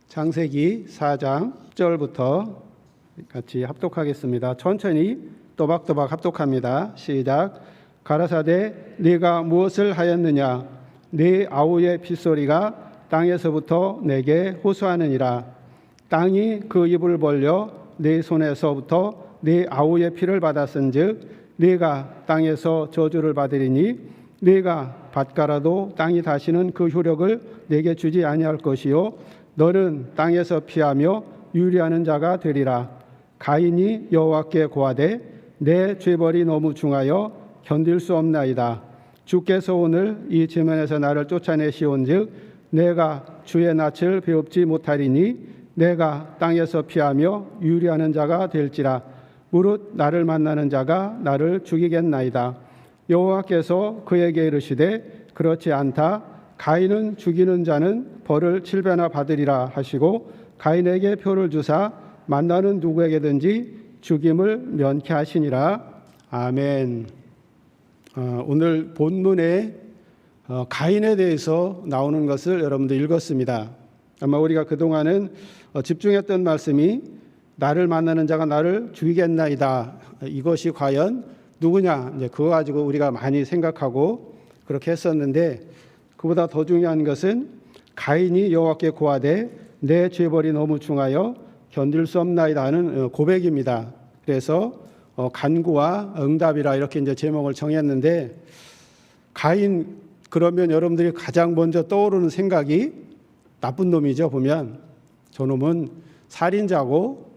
창세기 4장 10절부터 같이 합독하겠습니다. 천천히 또박또박 합독합니다. 시작. 가라사대 네가 무엇을 하였느냐? 네 아우의 핏소리가 땅에서부터 내게 호소하느니라. 땅이 그 입을 벌려 네 손에서부터 네 아우의 피를 받았은즉 네가 땅에서 저주를 받으리니 네가 밭갈아도 땅이 다시는 그 효력을 내게 주지 아니할 것이요 너는 땅에서 피하며 유리하는 자가 되리라. 가인이 여호와께 고하되 내 죄벌이 너무 중하여 견딜 수 없나이다. 주께서 오늘 이 지면에서 나를 쫓아내시온즉 내가 주의 낯을 배웁지 못하리니 내가 땅에서 피하며 유리하는 자가 될지라. 무릇 나를 만나는 자가 나를 죽이겠나이다. 여호와께서 그에게 이르시되 그렇지 않다. 가인은 죽이는 자는 벌을 7배나 받으리라 하시고 가인에게 표를 주사 만나는 누구에게든지 죽임을 면케 하시니라. 아멘. 오늘 본문에 가인에 대해서 나오는 것을 여러분들 읽었습니다. 아마 우리가 그동안은 집중했던 말씀이 나를 만나는 자가 나를 죽이겠나이다. 이것이 과연 누구냐? 이제 그거 가지고 우리가 많이 생각하고 그렇게 했었는데 그보다 더 중요한 것은 가인이 여호와께 고하되 내 죄벌이 너무 중하여 견딜 수 없나이다 하는 고백입니다. 그래서 간구와 응답이라 이렇게 이제 제목을 정했는데 가인 그러면 여러분들이 가장 먼저 떠오르는 생각이 나쁜 놈이죠. 보면 저놈은 살인자고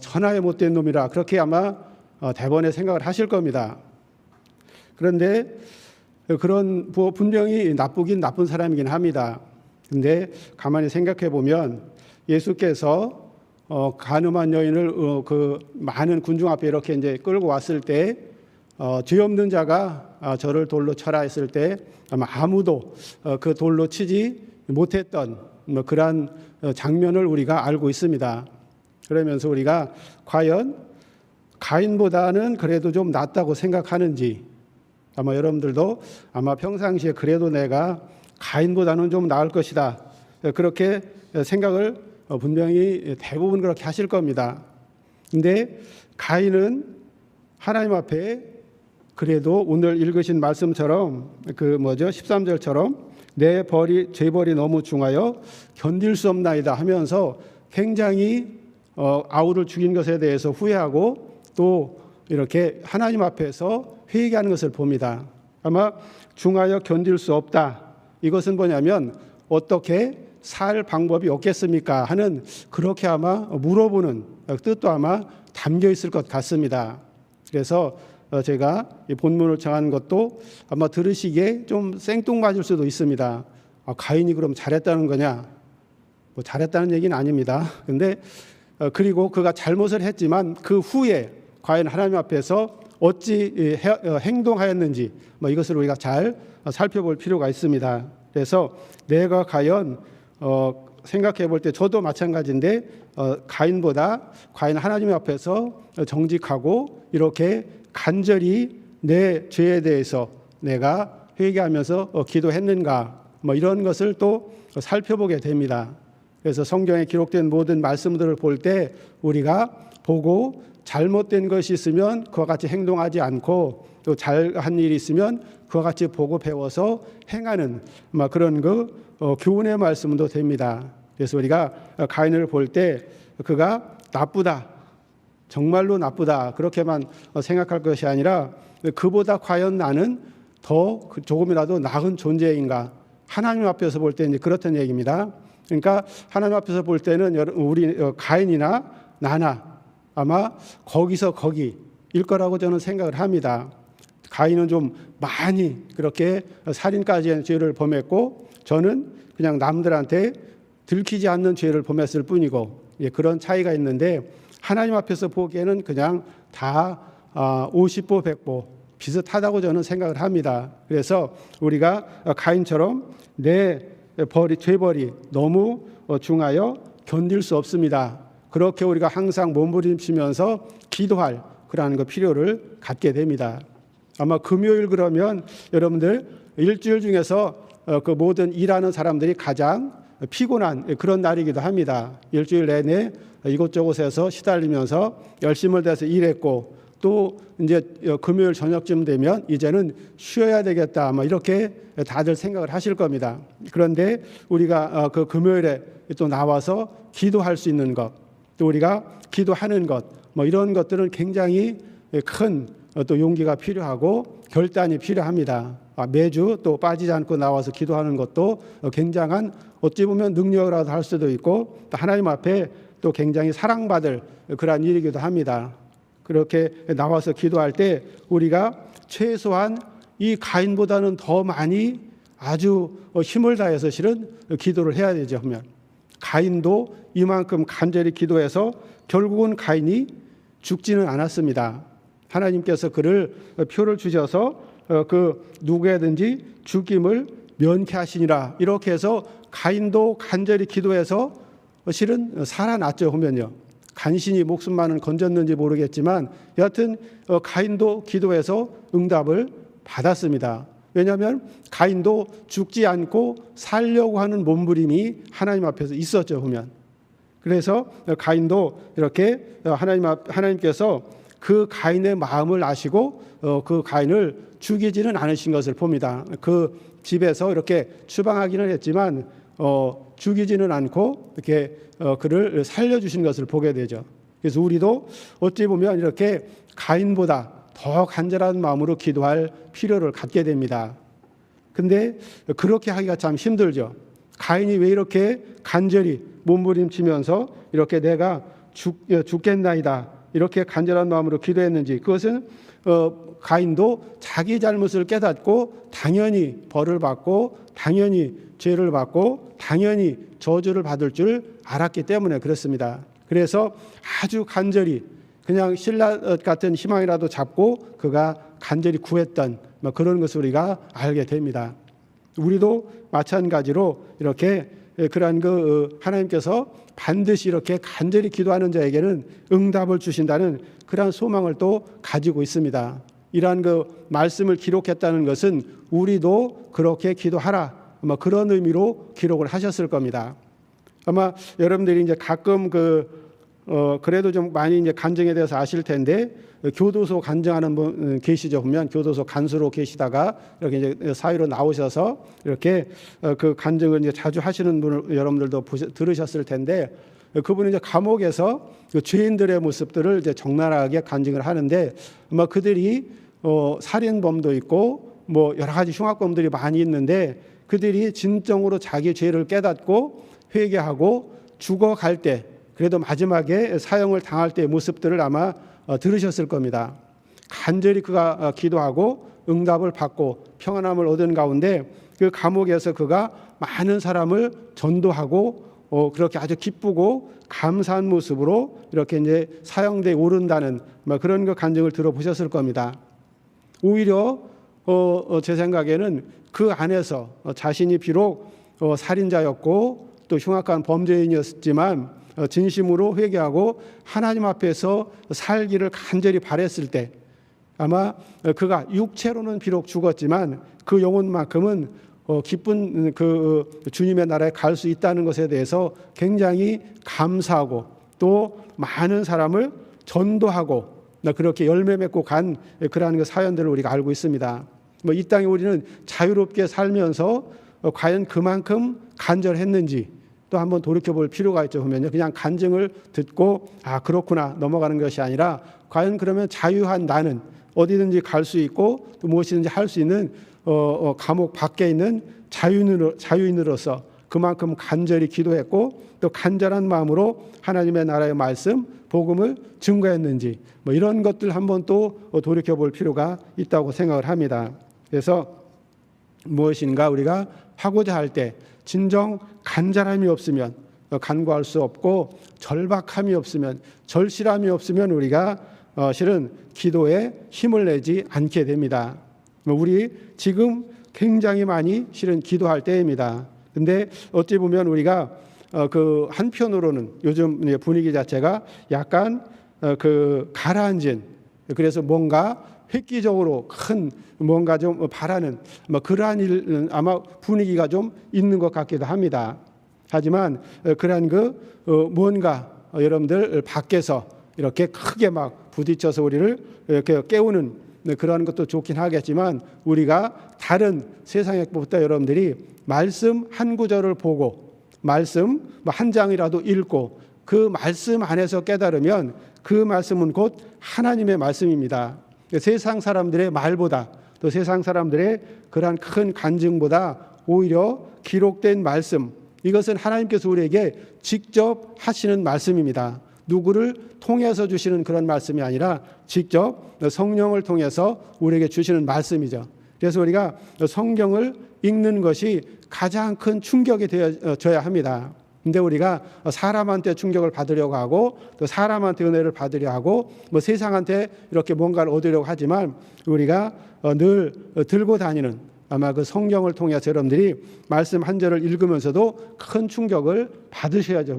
천하에 못된 놈이라 그렇게 아마 대번에 생각을 하실 겁니다. 그런데 그런 분명히 나쁘긴 나쁜 사람이긴 합니다. 근데 가만히 생각해 보면 예수께서 간음한 여인을 그 많은 군중 앞에 이렇게 이제 끌고 왔을 때 죄 없는 자가 저를 돌로 쳐라 했을 때 아마 아무도 그 돌로 치지 못했던 그러한 장면을 우리가 알고 있습니다. 그러면서 우리가 과연 가인보다는 그래도 좀 낫다고 생각하는지 아마 여러분들도 아마 평상시에 그래도 내가 가인보다는 좀 나을 것이다 그렇게 생각을 분명히 대부분 그렇게 하실 겁니다. 근데 가인은 하나님 앞에 그래도 오늘 읽으신 말씀처럼 13절처럼 내 죄벌이 너무 중하여 견딜 수 없나이다 하면서 굉장히 아우를 죽인 것에 대해서 후회하고 또 이렇게 하나님 앞에서 회개하는 것을 봅니다. 아마 중하여 견딜 수 없다. 이것은 뭐냐면 어떻게 살 방법이 없겠습니까? 하는 그렇게 아마 물어보는 뜻도 아마 담겨 있을 것 같습니다. 그래서 제가 이 본문을 정한 것도 아마 들으시기에 좀 생뚱맞을 수도 있습니다. 가인이 그럼 잘했다는 거냐? 잘했다는 얘기는 아닙니다. 근데 그리고 그가 잘못을 했지만 그 후에 과연 하나님 앞에서 어찌 행동하였는지 이것을 우리가 잘 살펴볼 필요가 있습니다. 그래서 내가 과연 생각해 볼 때 저도 마찬가지인데 가인보다 과연 하나님 앞에서 정직하고 이렇게 간절히 내 죄에 대해서 내가 회개하면서 기도했는가 이런 것을 또 살펴보게 됩니다. 그래서 성경에 기록된 모든 말씀들을 볼 때 우리가 보고 잘못된 것이 있으면 그와 같이 행동하지 않고 또 잘한 일이 있으면 그와 같이 보고 배워서 행하는 그런 교훈의 말씀도 됩니다. 그래서 우리가 가인을 볼 때 그가 나쁘다, 정말로 나쁘다 그렇게만 생각할 것이 아니라 그보다 과연 나는 더 조금이라도 나은 존재인가? 하나님 앞에서 볼 때는 그렇다는 얘기입니다. 그러니까 하나님 앞에서 볼 때는 우리 가인이나 나나 아마 거기서 거기일 거라고 저는 생각을 합니다. 가인은 좀 많이 그렇게 살인까지의 죄를 범했고 저는 그냥 남들한테 들키지 않는 죄를 범했을 뿐이고 그런 차이가 있는데 하나님 앞에서 보기에는 그냥 다 50보 100보 비슷하다고 저는 생각을 합니다. 그래서 우리가 가인처럼 내 죄벌이 너무 중하여 견딜 수 없습니다. 그렇게 우리가 항상 몸부림치면서 기도할 그러한 필요를 갖게 됩니다. 아마 금요일 그러면 여러분들 일주일 중에서 그 모든 일하는 사람들이 가장 피곤한 그런 날이기도 합니다. 일주일 내내 이곳저곳에서 시달리면서 열심을 다해서 일했고 또 이제 금요일 저녁쯤 되면 이제는 쉬어야 되겠다 이렇게 다들 생각을 하실 겁니다. 그런데 우리가 그 금요일에 또 나와서 기도할 수 있는 것, 또 우리가 기도하는 것 이런 것들은 굉장히 큰 또 용기가 필요하고 결단이 필요합니다. 매주 또 빠지지 않고 나와서 기도하는 것도 굉장한 어찌 보면 능력이라도 할 수도 있고 또 하나님 앞에 또 굉장히 사랑받을 그러한 일이기도 합니다. 그렇게 나와서 기도할 때 우리가 최소한 이 가인보다는 더 많이 아주 힘을 다해서 실은 기도를 해야 되죠. 하면 가인도 이만큼 간절히 기도해서 결국은 가인이 죽지는 않았습니다. 하나님께서 그를 표를 주셔서 그 누구에든지 죽임을 면케하시니라 이렇게 해서 가인도 간절히 기도해서 실은 살아났죠. 보면요. 간신히 목숨만은 건졌는지 모르겠지만 여하튼 가인도 기도해서 응답을 받았습니다. 왜냐하면 가인도 죽지 않고 살려고 하는 몸부림이 하나님 앞에서 있었죠. 보면 그래서 가인도 이렇게 하나님께서 그 가인의 마음을 아시고 그 가인을 죽이지는 않으신 것을 봅니다. 그 집에서 이렇게 추방하기는 했지만 죽이지는 않고 이렇게 그를 살려주신 것을 보게 되죠. 그래서 우리도 어찌 보면 이렇게 가인보다 더 간절한 마음으로 기도할 필요를 갖게 됩니다. 근데 그렇게 하기가 참 힘들죠. 가인이 왜 이렇게 간절히 몸부림치면서 이렇게 내가 죽겠나이다 이렇게 간절한 마음으로 기도했는지, 그것은 가인도 자기 잘못을 깨닫고 당연히 벌을 받고 당연히 죄를 받고 당연히 저주를 받을 줄 알았기 때문에 그렇습니다. 그래서 아주 간절히 그냥 신라 같은 희망이라도 잡고 그가 간절히 구했던 그런 것을 우리가 알게 됩니다. 우리도 마찬가지로 이렇게 그러한 하나님께서 반드시 이렇게 간절히 기도하는 자에게는 응답을 주신다는 그러한 소망을 또 가지고 있습니다. 이러한 말씀을 기록했다는 것은 우리도 그렇게 기도하라 그런 의미로 기록을 하셨을 겁니다. 아마 여러분들이 이제 가끔 그래도 좀 많이 이제 간증에 대해서 아실 텐데 교도소 간증하는 분 계시죠. 보면 교도소 간수로 계시다가 이렇게 이제 사회로 나오셔서 이렇게 그 간증을 이제 자주 하시는 분을 여러분들도 들으셨을 텐데 그분은 이제 감옥에서 그 죄인들의 모습들을 이제 적나라하게 간증을 하는데 아마 그들이 살인범도 있고 여러 가지 흉악범들이 많이 있는데 그들이 진정으로 자기 죄를 깨닫고 회개하고 죽어갈 때 그래도 마지막에 사형을 당할 때의 모습들을 아마 들으셨을 겁니다. 간절히 그가 기도하고 응답을 받고 평안함을 얻은 가운데 그 감옥에서 그가 많은 사람을 전도하고 그렇게 아주 기쁘고 감사한 모습으로 이렇게 이제 사형대에 오른다는 그런 간증을 들어보셨을 겁니다. 오히려 제 생각에는 그 안에서 자신이 비록 살인자였고 또 흉악한 범죄인이었지만 진심으로 회개하고 하나님 앞에서 살기를 간절히 바랬을 때 아마 그가 육체로는 비록 죽었지만 그 영혼만큼은 기쁜 그 주님의 나라에 갈 수 있다는 것에 대해서 굉장히 감사하고 또 많은 사람을 전도하고 그렇게 열매 맺고 간 그러한 사연들을 우리가 알고 있습니다. 이 땅에 우리는 자유롭게 살면서 과연 그만큼 간절했는지 또 한번 돌이켜볼 필요가 있죠. 보면요, 그냥 간증을 듣고 그렇구나 넘어가는 것이 아니라 과연 그러면 자유한 나는 어디든지 갈 수 있고 또 무엇이든지 할 수 있는 감옥 밖에 있는 자유인으로서 그만큼 간절히 기도했고 또 간절한 마음으로 하나님의 나라의 말씀, 복음을 증거했는지 이런 것들 한번 또 돌이켜볼 필요가 있다고 생각을 합니다. 그래서 무엇인가 우리가 하고자 할 때 진정 간절함이 없으면 간구할 수 없고 절박함이 없으면 절실함이 없으면 우리가 실은 기도에 힘을 내지 않게 됩니다. 우리 지금 굉장히 많이 실은 기도할 때입니다. 근데 어찌 보면 우리가 그 한편으로는 요즘 분위기 자체가 약간 가라앉은, 그래서 뭔가 획기적으로 큰 뭔가 좀 바라는 그러한 일 아마 분위기가 좀 있는 것 같기도 합니다. 하지만 그러한 뭔가 여러분들 밖에서 이렇게 크게 막 부딪혀서 우리를 이렇게 깨우는 그런 것도 좋긴 하겠지만 우리가 다른 세상의 것보다 여러분들이 말씀 한 구절을 보고 말씀 한 장이라도 읽고 그 말씀 안에서 깨달으면 그 말씀은 곧 하나님의 말씀입니다. 세상 사람들의 말보다 또 세상 사람들의 그러한 큰 간증보다 오히려 기록된 말씀, 이것은 하나님께서 우리에게 직접 하시는 말씀입니다. 누구를 통해서 주시는 그런 말씀이 아니라 직접 성령을 통해서 우리에게 주시는 말씀이죠. 그래서 우리가 성경을 읽는 것이 가장 큰 충격이 되어져야 합니다. 근데 우리가 사람한테 충격을 받으려고 하고 또 사람한테 은혜를 받으려 하고 뭐 세상한테 이렇게 뭔가를 얻으려고 하지만 우리가 늘 들고 다니는 아마 그 성경을 통해서 여러분들이 말씀 한 절을 읽으면서도 큰 충격을 받으셔야죠.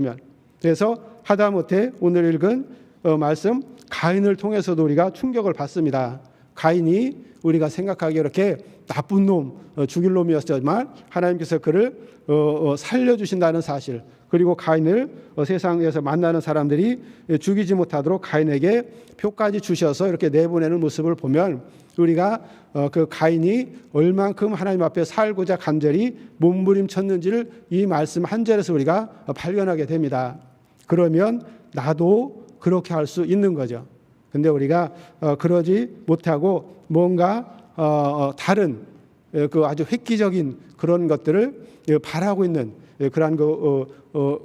그래서 하다못해 오늘 읽은 말씀 가인을 통해서도 우리가 충격을 받습니다. 가인이 우리가 생각하기에 이렇게 나쁜 놈, 죽일 놈이었지만 하나님께서 그를 살려주신다는 사실, 그리고 가인을 세상에서 만나는 사람들이 죽이지 못하도록 가인에게 표까지 주셔서 이렇게 내보내는 모습을 보면 우리가 그 가인이 얼만큼 하나님 앞에 살고자 간절히 몸부림쳤는지를 이 말씀 한 절에서 우리가 발견하게 됩니다. 그러면 나도 그렇게 할 수 있는 거죠. 근데 우리가 그러지 못하고 뭔가 다른 그 아주 획기적인 그런 것들을 바라고 있는 그러한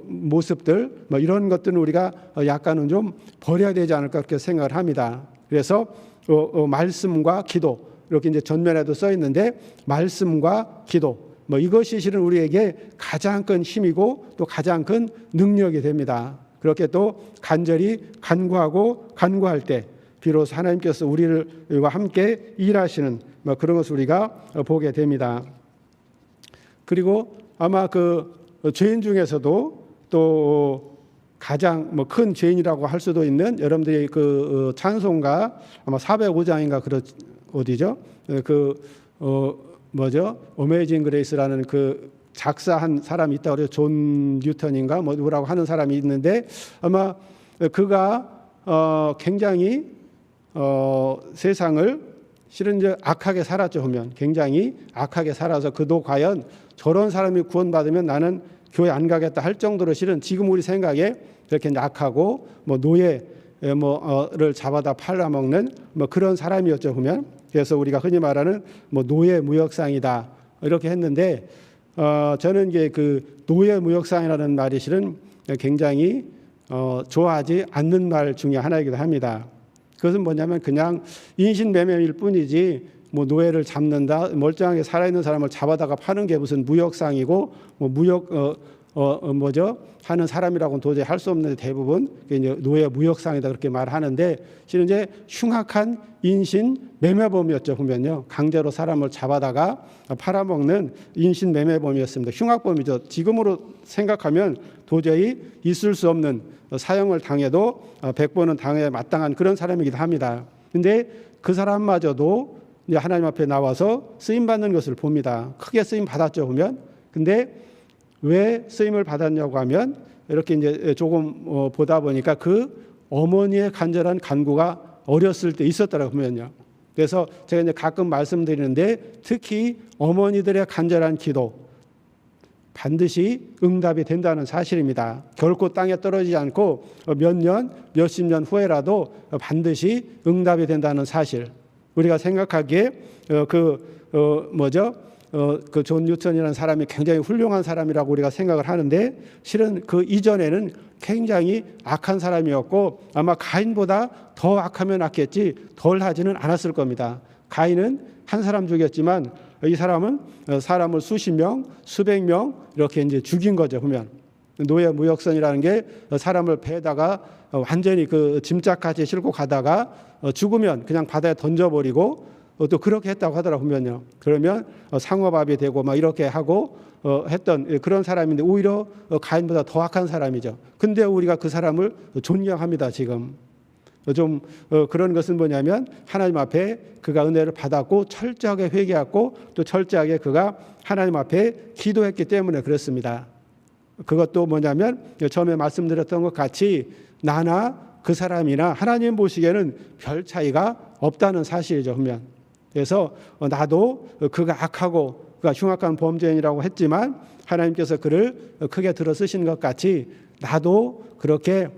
모습들, 뭐 이런 것들은 우리가 약간은 좀 버려야 되지 않을까 그렇게 생각을 합니다. 그래서 말씀과 기도, 이렇게 이제 전면에도 써 있는데 말씀과 기도, 뭐 이것이 실은 우리에게 가장 큰 힘이고 또 가장 큰 능력이 됩니다. 그렇게 또 간절히 간구할 때 비로소 하나님께서 우리와 함께 일하시는 뭐 그런 것을 우리가 보게 됩니다. 그리고 아마 그 죄인 중에서도 또 가장 뭐 큰 죄인이라고 할 수도 있는 여러분들이 그 찬송가 아마 405장인가 어디죠? 어메이징 그레이스라는 그 작사한 사람이 있다고 그래요. 존 뉴턴인가 뭐라고 하는 사람이 있는데 아마 그가 굉장히 세상을 실은 이제 악하게 살았죠. 보면 굉장히 악하게 살아서 그도 과연 저런 사람이 구원받으면 나는 교회 안 가겠다 할 정도로 실은 지금 우리 생각에 그렇게 악하고 뭐 노예를 잡아다 팔아먹는 뭐 그런 사람이었죠. 보면 그래서 우리가 흔히 말하는 뭐 노예 무역상이다 이렇게 했는데 저는 이게 그 노예 무역상이라는 말이 실은 굉장히 좋아하지 않는 말 중에 하나이기도 합니다. 그것은 뭐냐면 그냥 인신매매일 뿐이지 뭐 노예를 잡는다, 멀쩡하게 살아있는 사람을 잡아다가 파는 게 무슨 무역상이고 뭐 무역 하는 사람이라고는 도저히 할 수 없는데 대부분 이제 노예 무역상이다 그렇게 말하는데 실은 이제 흉악한 인신 매매범이었죠. 보면요, 강제로 사람을 잡아다가 팔아먹는 인신 매매범이었습니다. 흉악범이죠. 지금으로 생각하면 도저히 있을 수 없는 사형을 당해도 100번은 당해 마땅한 그런 사람이기도 합니다. 근데 그 사람마저도 이제 하나님 앞에 나와서 쓰임 받는 것을 봅니다. 크게 쓰임 받았죠. 보면 근데 왜 쓰임을 받았냐고 하면 이렇게 이제 조금 보다 보니까 그 어머니의 간절한 간구가 어렸을 때 있었더라고요. 보면요. 그래서 제가 이제 가끔 말씀드리는데 특히 어머니들의 간절한 기도 반드시 응답이 된다는 사실입니다. 결코 땅에 떨어지지 않고 몇 년, 몇십 년 후에라도 반드시 응답이 된다는 사실. 우리가 생각하기에 그 존 뉴턴이라는 사람이 굉장히 훌륭한 사람이라고 우리가 생각을 하는데 실은 그 이전에는 굉장히 악한 사람이었고 아마 가인보다 더 악하면 악했지 덜 하지는 않았을 겁니다. 가인은 한 사람 죽였지만 이 사람은 사람을 수십 명, 수백 명 이렇게 이제 죽인 거죠. 보면 노예 무역선이라는 게 사람을 배에다가 완전히 그 짐짝같이 싣고 가다가 죽으면 그냥 바다에 던져버리고 또 그렇게 했다고 하더라고요. 보면요. 그러면 상어밥이 되고 막 이렇게 하고 했던 그런 사람인데 오히려 가인보다 더 악한 사람이죠. 근데 우리가 그 사람을 존경합니다. 지금 좀 그런 것은 뭐냐면 하나님 앞에 그가 은혜를 받았고 철저하게 회개했고 또 철저하게 그가 하나님 앞에 기도했기 때문에 그렇습니다. 그것도 뭐냐면 처음에 말씀드렸던 것 같이 나나 그 사람이나 하나님 보시기에는 별 차이가 없다는 사실이죠. 그러면 그래서 나도 그가 악하고 그가 흉악한 범죄인이라고 했지만 하나님께서 그를 크게 들어 쓰신 것 같이 나도 그렇게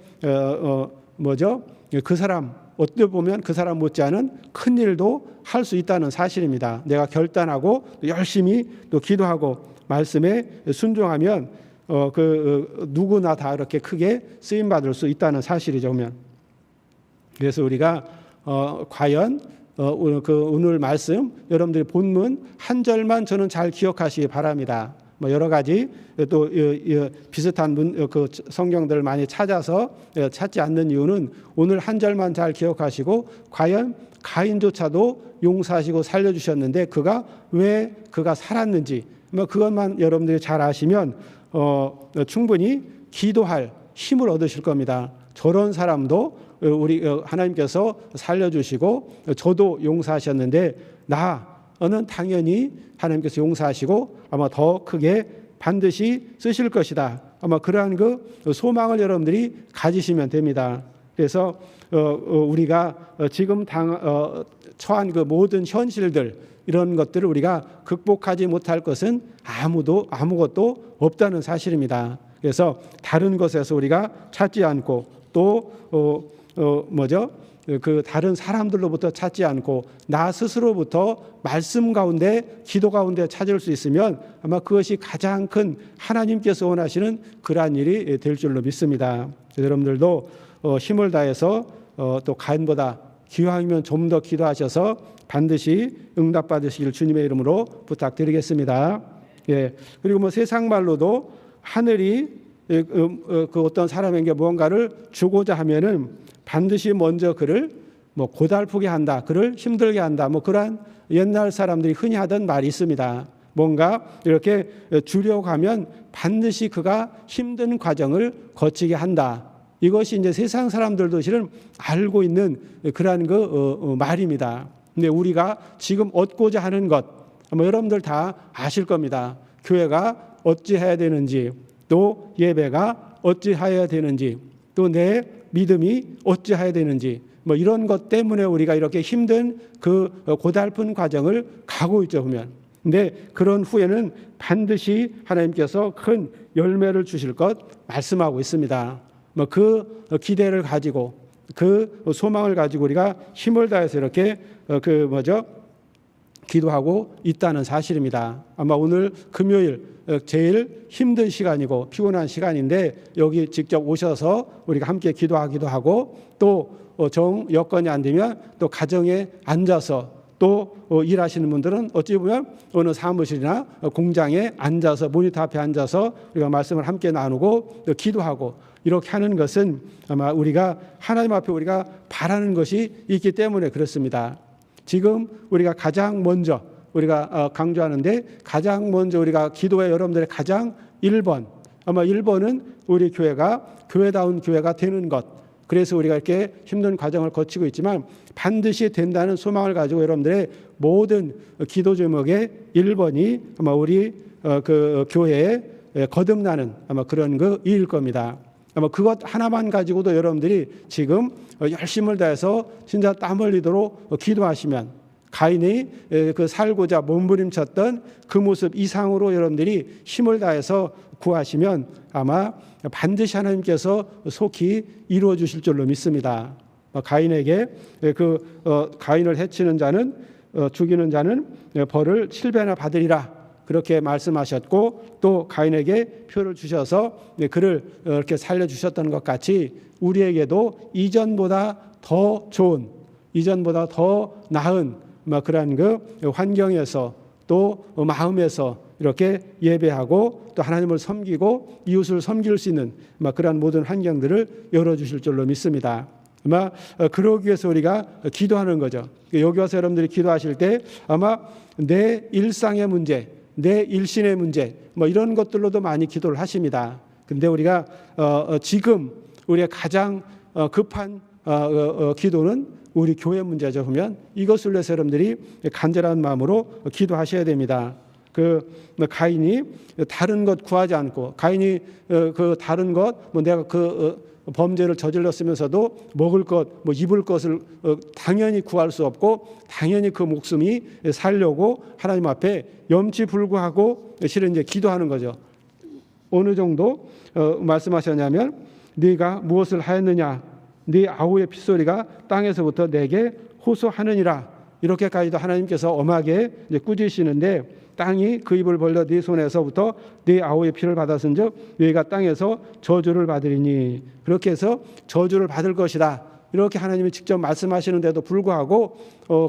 그 사람 어떻게 보면 그 사람 못지않은 큰 일도 할 수 있다는 사실입니다. 내가 결단하고 열심히 또 기도하고 말씀에 순종하면 누구나 다 이렇게 크게 쓰임 받을 수 있다는 사실이죠. 그러면 그래서 우리가 과연 오늘 말씀 여러분들이 본문 한 절만 저는 잘 기억하시기 바랍니다. 여러 가지 또 비슷한 그 성경들을 많이 찾아서 찾지 않는 이유는 오늘 한 절만 잘 기억하시고 과연 가인조차도 용서하시고 살려주셨는데 그가 살았는지 그것만 여러분들이 잘 아시면 충분히 기도할 힘을 얻으실 겁니다. 저런 사람도 우리 하나님께서 살려주시고 저도 용서하셨는데 나는 당연히 하나님께서 용서하시고 아마 더 크게 반드시 쓰실 것이다. 아마 그러한 그 소망을 여러분들이 가지시면 됩니다. 그래서 우리가 지금 처한 그 모든 현실들 이런 것들을 우리가 극복하지 못할 것은 아무것도 없다는 사실입니다. 그래서 다른 것에서 우리가 찾지 않고 또 그 다른 사람들로부터 찾지 않고 나 스스로부터 말씀 가운데 기도 가운데 찾을 수 있으면 아마 그것이 가장 큰 하나님께서 원하시는 그러한 일이 될 줄로 믿습니다. 여러분들도 힘을 다해서 또 가인보다 기왕이면 좀 더 기도하셔서 반드시 응답받으시길 주님의 이름으로 부탁드리겠습니다. 예. 그리고 세상 말로도 하늘이 그 어떤 사람에게 무언가를 주고자 하면은 반드시 먼저 그를 고달프게 한다, 그를 힘들게 한다, 그러한 옛날 사람들이 흔히 하던 말이 있습니다. 뭔가 이렇게 주려고 하면 반드시 그가 힘든 과정을 거치게 한다. 이것이 이제 세상 사람들도 실은 알고 있는 그러한 말입니다. 근데 우리가 지금 얻고자 하는 것, 여러분들 다 아실 겁니다. 교회가 어찌해야 되는지, 또 예배가 어찌해야 되는지, 또 내 믿음이 어찌해야 되는지, 이런 것 때문에 우리가 이렇게 힘든 그 고달픈 과정을 가고 있죠, 보면. 근데 그런 후에는 반드시 하나님께서 큰 열매를 주실 것 말씀하고 있습니다. 그 기대를 가지고 그 소망을 가지고 우리가 힘을 다해서 이렇게 기도하고 있다는 사실입니다. 아마 오늘 금요일 제일 힘든 시간이고 피곤한 시간인데 여기 직접 오셔서 우리가 함께 기도하기도 하고 또 여건이 안 되면 또 가정에 앉아서 또 일하시는 분들은 어찌 보면 어느 사무실이나 공장에 앉아서 모니터 앞에 앉아서 우리가 말씀을 함께 나누고 또 기도하고 이렇게 하는 것은 아마 우리가 하나님 앞에 우리가 바라는 것이 있기 때문에 그렇습니다. 지금 우리가 가장 먼저 우리가 강조하는데 가장 먼저 우리가 기도에 여러분들의 가장 1번 아마 1번은 우리 교회가 교회다운 교회가 되는 것. 그래서 우리가 이렇게 힘든 과정을 거치고 있지만 반드시 된다는 소망을 가지고 여러분들의 모든 기도 제목의 1번이 아마 우리 그 교회에 거듭나는 아마 그런 일일 겁니다. 아마 그것 하나만 가지고도 여러분들이 지금 열심을 다해서 진짜 땀 흘리도록 기도하시면 가인이 그 살고자 몸부림쳤던 그 모습 이상으로 여러분들이 힘을 다해서 구하시면 아마 반드시 하나님께서 속히 이루어 주실 줄로 믿습니다. 가인에게 가인을 해치는 자는 죽이는 자는 벌을 7배나 받으리라 그렇게 말씀하셨고 또 가인에게 표를 주셔서 그를 이렇게 살려주셨던 것 같이 우리에게도 이전보다 더 좋은 이전보다 더 나은 그러한 환경에서 또 마음에서 이렇게 예배하고 또 하나님을 섬기고 이웃을 섬길 수 있는 그러한 모든 환경들을 열어주실 줄로 믿습니다. 아마 그러기 위해서 우리가 기도하는 거죠. 여기 와서 여러분들이 기도하실 때 아마 내 일상의 문제, 내 일신의 문제 이런 것들로도 많이 기도를 하십니다. 근데 우리가 지금 우리가 가장 급한 기도는 우리 교회 문제죠. 보면 이것을 위해서 여러분들이 간절한 마음으로 기도하셔야 됩니다. 가인이 다른 것 구하지 않고, 가인이 그 다른 것 내가 범죄를 저질렀으면서도 먹을 것, 입을 것을 당연히 구할 수 없고, 당연히 그 목숨이 살려고 하나님 앞에 염치불구하고 실은 이제 기도하는 거죠. 어느 정도 말씀하셨냐면, 네가 무엇을 하였느냐, 네 아우의 핏소리가 땅에서부터 내게 호소하느니라. 이렇게까지도 하나님께서 엄하게 이제 꾸짖으시는데, 땅이 그 입을 벌려 네 손에서부터 네 아우의 피를 받았은즉 너희가 땅에서 저주를 받으리니, 그렇게 해서 저주를 받을 것이다. 이렇게 하나님이 직접 말씀하시는데도 불구하고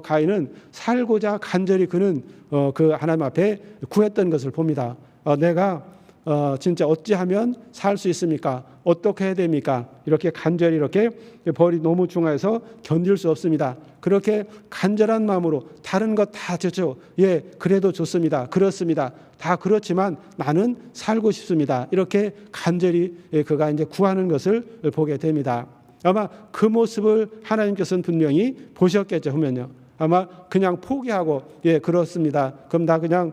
가인은 살고자 간절히 그는 그 하나님 앞에 구했던 것을 봅니다. 내가 진짜 어찌하면 살 수 있습니까? 어떻게 해야 됩니까? 이렇게 간절히 이렇게 벌이 너무 중하여서 견딜 수 없습니다. 그렇게 간절한 마음으로 다른 것 다 좋죠. 예, 그래도 좋습니다. 그렇습니다. 다 그렇지만 나는 살고 싶습니다. 이렇게 간절히 그가 이제 구하는 것을 보게 됩니다. 아마 그 모습을 하나님께서는 분명히 보셨겠죠. 하면요. 아마 그냥 포기하고, 예, 그렇습니다. 그럼 나 그냥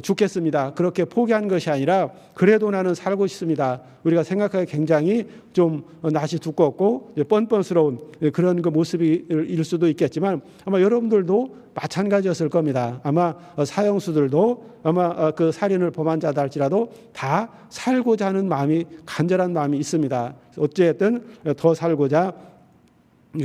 죽겠습니다. 그렇게 포기한 것이 아니라, 그래도 나는 살고 싶습니다. 우리가 생각하기에 굉장히 좀 낯이 두껍고 뻔뻔스러운 그런 그 모습일 수도 있겠지만, 아마 여러분들도 마찬가지였을 겁니다. 아마 사형수들도 아마 그 살인을 범한 자다 할지라도 다 살고자 하는 마음이, 간절한 마음이 있습니다. 어쨌든 더 살고자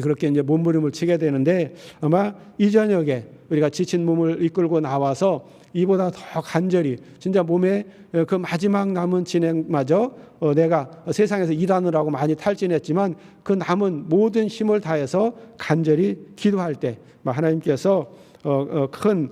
그렇게 이제 몸부림을 치게 되는데, 아마 이 저녁에 우리가 지친 몸을 이끌고 나와서 이보다 더 간절히 진짜 몸에 그 마지막 남은 진행마저 내가 세상에서 일하느라고 많이 탈진했지만 그 남은 모든 힘을 다해서 간절히 기도할 때 하나님께서 큰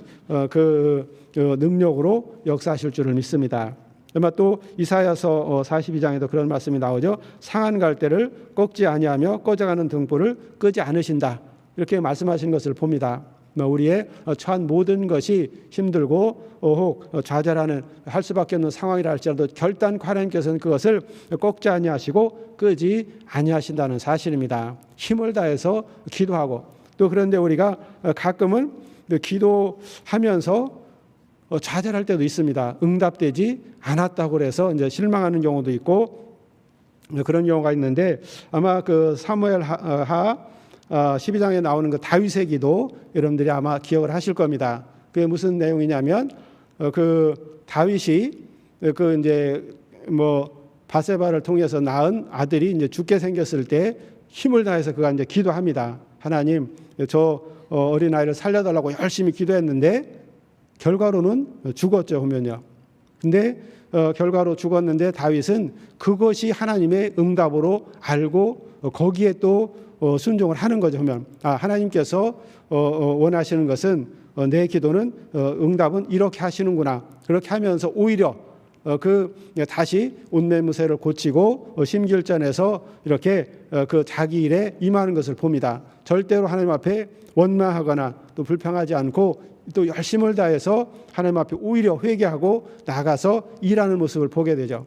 그 능력으로 역사하실 줄을 믿습니다. 아마 또 이사야서 42장에도 그런 말씀이 나오죠. 상한 갈대를 꺾지 아니하며 꺼져가는 등불을 끄지 않으신다. 이렇게 말씀하신 것을 봅니다. 우리의 처한 모든 것이 힘들고 혹 좌절하는 할 수밖에 없는 상황이라 할지라도 결단코 하나님께서는 그것을 꺾지 아니하시고 끄지 아니하신다는 사실입니다. 힘을 다해서 기도하고, 또 그런데 우리가 가끔은 기도하면서 좌절할 때도 있습니다. 응답되지 않았다고 해서 이제 실망하는 경우도 있고 그런 경우가 있는데, 아마 그 사무엘 하 12장에 나오는 그 다윗의 기도 여러분들이 아마 기억을 하실 겁니다. 그게 무슨 내용이냐면, 그 다윗이 그 이제 바세바를 통해서 낳은 아들이 이제 죽게 생겼을 때 힘을 다해서 그가 이제 기도합니다. 하나님, 저 어린아이를 살려달라고 열심히 기도했는데 결과로는 죽었죠. 보면요. 근데 결과로 죽었는데 다윗은 그것이 하나님의 응답으로 알고 거기에 또 순종을 하는 거죠. 보면 하나님께서 원하시는 것은 내 기도는 응답은 이렇게 하시는구나. 그렇게 하면서 오히려 다시 옷매무새를 고치고 심기일전에서 이렇게 그 자기 일에 임하는 것을 봅니다. 절대로 하나님 앞에 원망하거나 또 불평하지 않고 또 열심을 다해서 하나님 앞에 오히려 회개하고 나가서 일하는 모습을 보게 되죠.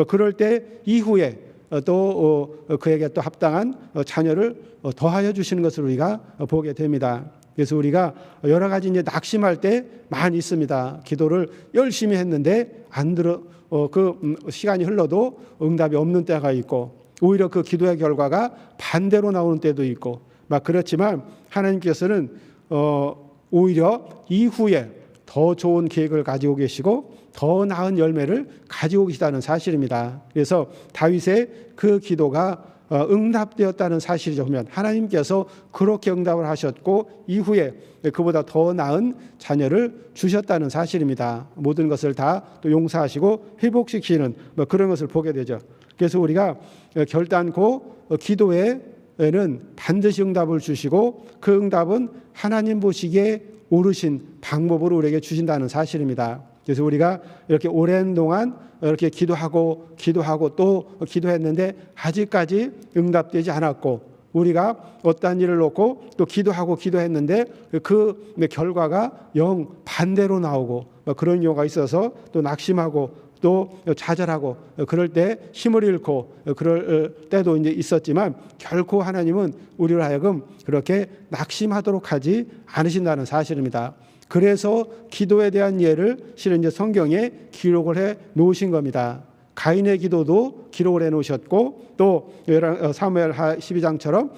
그럴 때 이후에 또 그에게 또 합당한 자녀를 더하여 주시는 것을 우리가 보게 됩니다. 그래서 우리가 여러 가지 이제 낙심할 때 많이 있습니다. 기도를 열심히 했는데 안 들어 그 시간이 흘러도 응답이 없는 때가 있고, 오히려 그 기도의 결과가 반대로 나오는 때도 있고, 막 그렇지만 하나님께서는 오히려 이후에 더 좋은 계획을 가지고 계시고 더 나은 열매를 가지고 계시다는 사실입니다. 그래서 다윗의 그 기도가 응답되었다는 사실이죠. 보면 하나님께서 그렇게 응답을 하셨고 이후에 그보다 더 나은 자녀를 주셨다는 사실입니다. 모든 것을 다 또 용서하시고 회복시키는 그런 것을 보게 되죠. 그래서 우리가 결단코 기도에는 반드시 응답을 주시고 그 응답은 하나님 보시기에 옳으신 방법으로 우리에게 주신다는 사실입니다. 그래서 우리가 이렇게 오랜 동안 이렇게 기도하고 또 기도했는데 아직까지 응답되지 않았고, 우리가 어떠한 일을 놓고 또 기도했는데 그 결과가 영 반대로 나오고 그런 경우가 있어서 또 낙심하고 또 좌절하고 그럴 때 힘을 잃고 그럴 때도 이제 있었지만, 결코 하나님은 우리를 하여금 그렇게 낙심하도록 하지 않으신다는 사실입니다. 그래서 기도에 대한 예를 실은 이제 성경에 기록을 해 놓으신 겁니다. 가인의 기도도 기록을 해 놓으셨고, 또 사무엘 12장처럼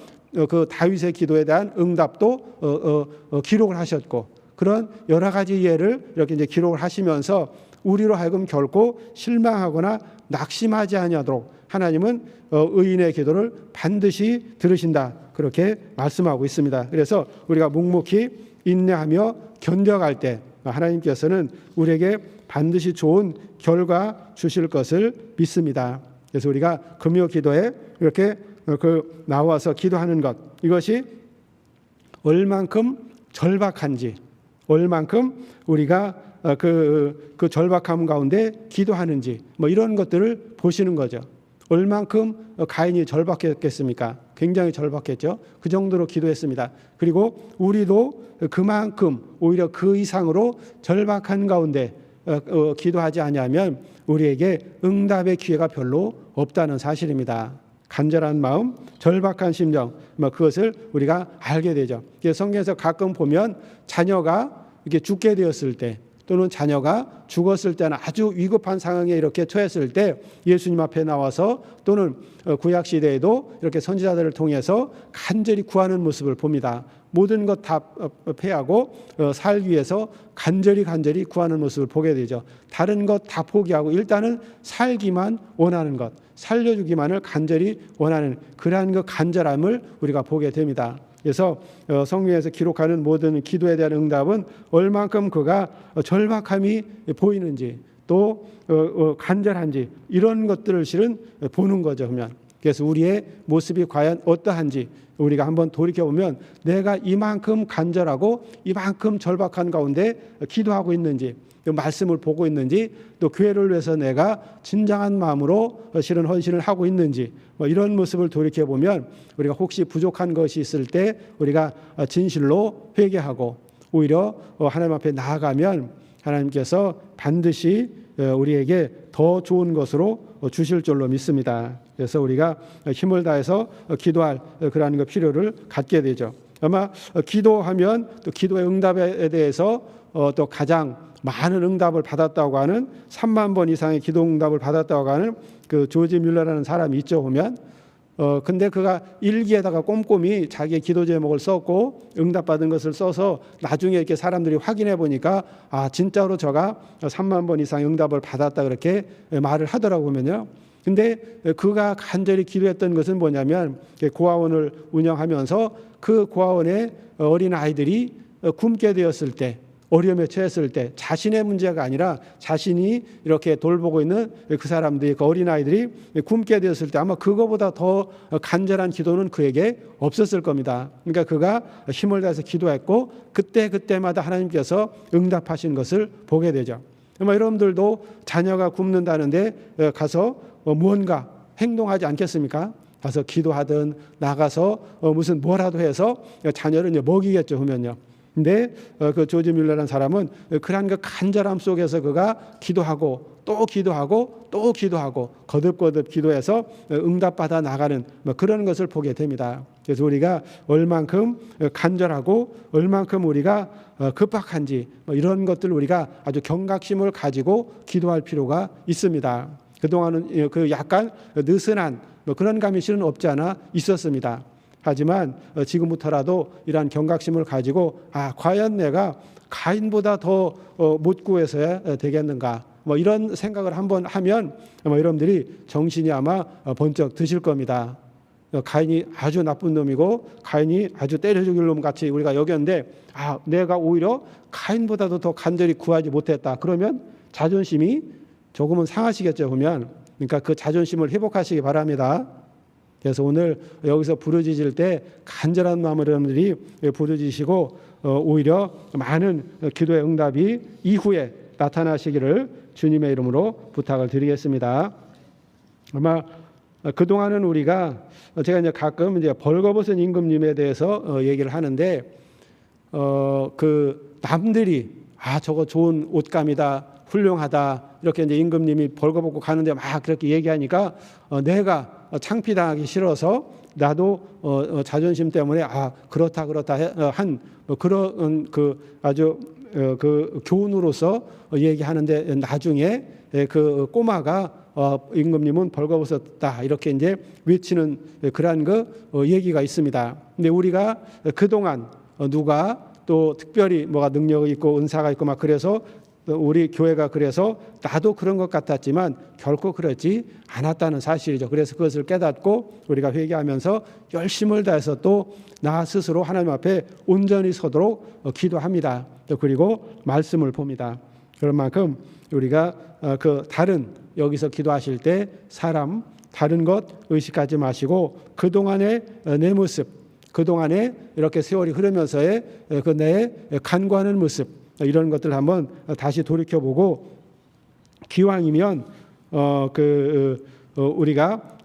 그 다윗의 기도에 대한 응답도 기록을 하셨고, 그런 여러 가지 예를 이렇게 이제 기록을 하시면서 우리로 하여금 결코 실망하거나 낙심하지 아니하도록 하나님은 의인의 기도를 반드시 들으신다, 그렇게 말씀하고 있습니다. 그래서 우리가 묵묵히 인내하며 견뎌갈 때 하나님께서는 우리에게 반드시 좋은 결과 주실 것을 믿습니다. 그래서 우리가 금요 기도에 이렇게 나와서 기도하는 것, 이것이 얼만큼 절박한지, 얼만큼 우리가 그 절박함 가운데 기도하는지, 이런 것들을 보시는 거죠. 얼만큼 가인이 절박했겠습니까? 굉장히 절박했죠. 그 정도로 기도했습니다. 그리고 우리도 그만큼 오히려 그 이상으로 절박한 가운데 기도하지 아니하면 우리에게 응답의 기회가 별로 없다는 사실입니다. 간절한 마음, 절박한 심정, 그것을 우리가 알게 되죠. 성경에서 가끔 보면 자녀가 이렇게 죽게 되었을 때, 또는 자녀가 죽었을 때는 아주 위급한 상황에 이렇게 처했을 때 예수님 앞에 나와서, 또는 구약 시대에도 이렇게 선지자들을 통해서 간절히 구하는 모습을 봅니다. 모든 것 다 패하고 살기 위해서 간절히 구하는 모습을 보게 되죠. 다른 것 다 포기하고 일단은 살기만 원하는 것, 살려주기만을 간절히 원하는 그러한 그 간절함을 우리가 보게 됩니다. 그래서 성경에서 기록하는 모든 기도에 대한 응답은 얼만큼 그가 절박함이 보이는지, 또 간절한지, 이런 것들을 실은 보는 거죠. 그러면 그래서 우리의 모습이 과연 어떠한지 우리가 한번 돌이켜보면, 내가 이만큼 간절하고 이만큼 절박한 가운데 기도하고 있는지, 말씀을 보고 있는지, 또 교회를 위해서 내가 진정한 마음으로 실은 헌신을 하고 있는지, 이런 모습을 돌이켜보면 우리가 혹시 부족한 것이 있을 때 우리가 진실로 회개하고 오히려 하나님 앞에 나아가면 하나님께서 반드시 우리에게 더 좋은 것으로 주실 줄로 믿습니다. 그래서 우리가 힘을 다해서 기도할 그러한 그 필요를 갖게 되죠. 아마 기도하면 또 기도의 응답에 대해서 또 가장 많은 응답을 받았다고 하는 3만 번 이상의 기도 응답을 받았다고 하는 그 조지 뮬러라는 사람이 있죠. 보면 근데 그가 일기에다가 꼼꼼히 자기의 기도 제목을 썼고 응답받은 것을 써서 나중에 이렇게 사람들이 확인해 보니까 진짜로 저가 3만 번 이상 응답을 받았다, 그렇게 말을 하더라고. 보면요. 근데 그가 간절히 기도했던 것은 뭐냐면, 고아원을 운영하면서 그 고아원에 어린 아이들이 굶게 되었을 때, 어려움에 처했을 때, 자신의 문제가 아니라 자신이 이렇게 돌보고 있는 그 사람들이, 그 어린아이들이 굶게 되었을 때 아마 그거보다 더 간절한 기도는 그에게 없었을 겁니다. 그러니까 그가 힘을 다해서 기도했고 그때마다 하나님께서 응답하신 것을 보게 되죠. 아마 여러분들도 자녀가 굶는다는데 가서 무언가 행동하지 않겠습니까? 가서 기도하든 나가서 무슨 뭐라도 해서 자녀를 이제 먹이겠죠. 그러면요. 근데 그 조지 뮬러라는 사람은 그러한 그 간절함 속에서 그가 기도하고 또 기도하고 또 기도하고 거듭거듭 기도해서 응답받아 나가는 그런 것을 보게 됩니다. 그래서 우리가 얼만큼 간절하고 얼만큼 우리가 급박한지 이런 것들 우리가 아주 경각심을 가지고 기도할 필요가 있습니다. 그동안은 그 약간 느슨한 그런 감이 실은 없지 않아 있었습니다. 하지만 지금부터라도 이러한 경각심을 가지고 과연 내가 가인보다 더 못 구해서야 되겠는가, 이런 생각을 한번 하면 여러분들이 정신이 아마 번쩍 드실 겁니다. 가인이 아주 나쁜 놈이고 가인이 아주 때려 죽일 놈 같이 우리가 여겼는데 내가 오히려 가인보다도 더 간절히 구하지 못했다. 그러면 자존심이 조금은 상하시겠죠. 보면 그러니까 그 자존심을 회복하시기 바랍니다. 그래서 오늘 여기서 부르짖을 때 간절한 마음으로 여러분들이 부르짖으시고 오히려 많은 기도의 응답이 이후에 나타나시기를 주님의 이름으로 부탁을 드리겠습니다. 아마 그동안은 우리가 제가 이제 가끔 이제 벌거벗은 임금님에 대해서 얘기를 하는데 그 남들이 저거 좋은 옷감이다, 훌륭하다, 이렇게 이제 임금님이 벌거벗고 가는데 막 그렇게 얘기하니까 내가 창피당하기 싫어서 나도 자존심 때문에 그렇다 한 그런 그 아주 그 교훈으로서 얘기하는데 나중에 그 꼬마가 임금님은 벌거벗었다 이렇게 이제 외치는 그러한 얘기가 있습니다. 근데 우리가 그동안 누가 또 특별히 뭐가 능력이 있고 은사가 있고 막 그래서 우리 교회가 그래서 나도 그런 것 같았지만 결코 그렇지 않았다는 사실이죠. 그래서 그것을 깨닫고 우리가 회개하면서 열심을 다해서 또 나 스스로 하나님 앞에 온전히 서도록 기도합니다. 그리고 말씀을 봅니다. 그런 만큼 우리가 그 다른 여기서 기도하실 때 사람 다른 것 의식하지 마시고 그동안의 내 모습, 그동안에 이렇게 세월이 흐르면서의 그 내 간구하는 모습 이런 것들 한번 다시 돌이켜보고 기왕이면 우리가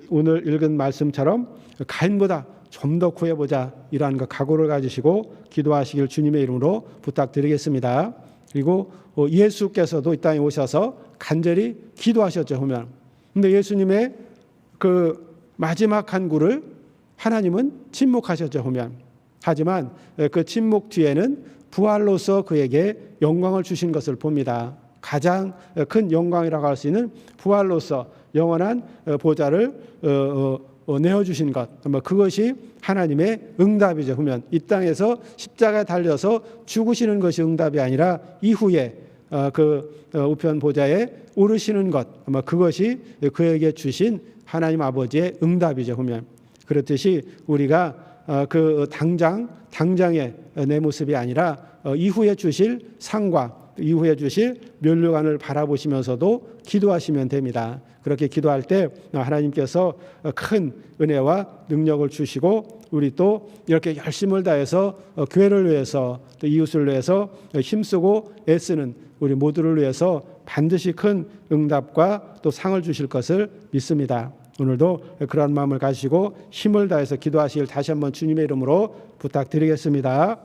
오늘 읽은 말씀처럼 가인보다 좀 더 구해보자 이러한 각오를 가지시고 기도하시길 주님의 이름으로 부탁드리겠습니다. 그리고 예수께서도 이 땅에 오셔서 간절히 기도하셨죠 보면. 근데 예수님의 그 마지막 간구를 하나님은 침묵하셨죠 보면. 하지만 그 침묵 뒤에는 부활로서 그에게 영광을 주신 것을 봅니다. 가장 큰 영광이라고 할 수 있는 부활로서 영원한 보좌를 내어주신 것, 그것이 하나님의 응답이죠. 보면 이 땅에서 십자가에 달려서 죽으시는 것이 응답이 아니라 이후에 그 우편 보좌에 오르시는 것, 그것이 그에게 주신 하나님 아버지의 응답이죠. 보면 그렇듯이 우리가 그 당장의 내 모습이 아니라 이후에 주실 상과 이후에 주실 면류관을 바라보시면서도 기도하시면 됩니다. 그렇게 기도할 때 하나님께서 큰 은혜와 능력을 주시고 우리 또 이렇게 열심을 다해서 교회를 위해서 또 이웃을 위해서 힘쓰고 애쓰는 우리 모두를 위해서 반드시 큰 응답과 또 상을 주실 것을 믿습니다. 오늘도 그런 마음을 가지시고 힘을 다해서 기도하시길 다시 한번 주님의 이름으로 부탁드리겠습니다.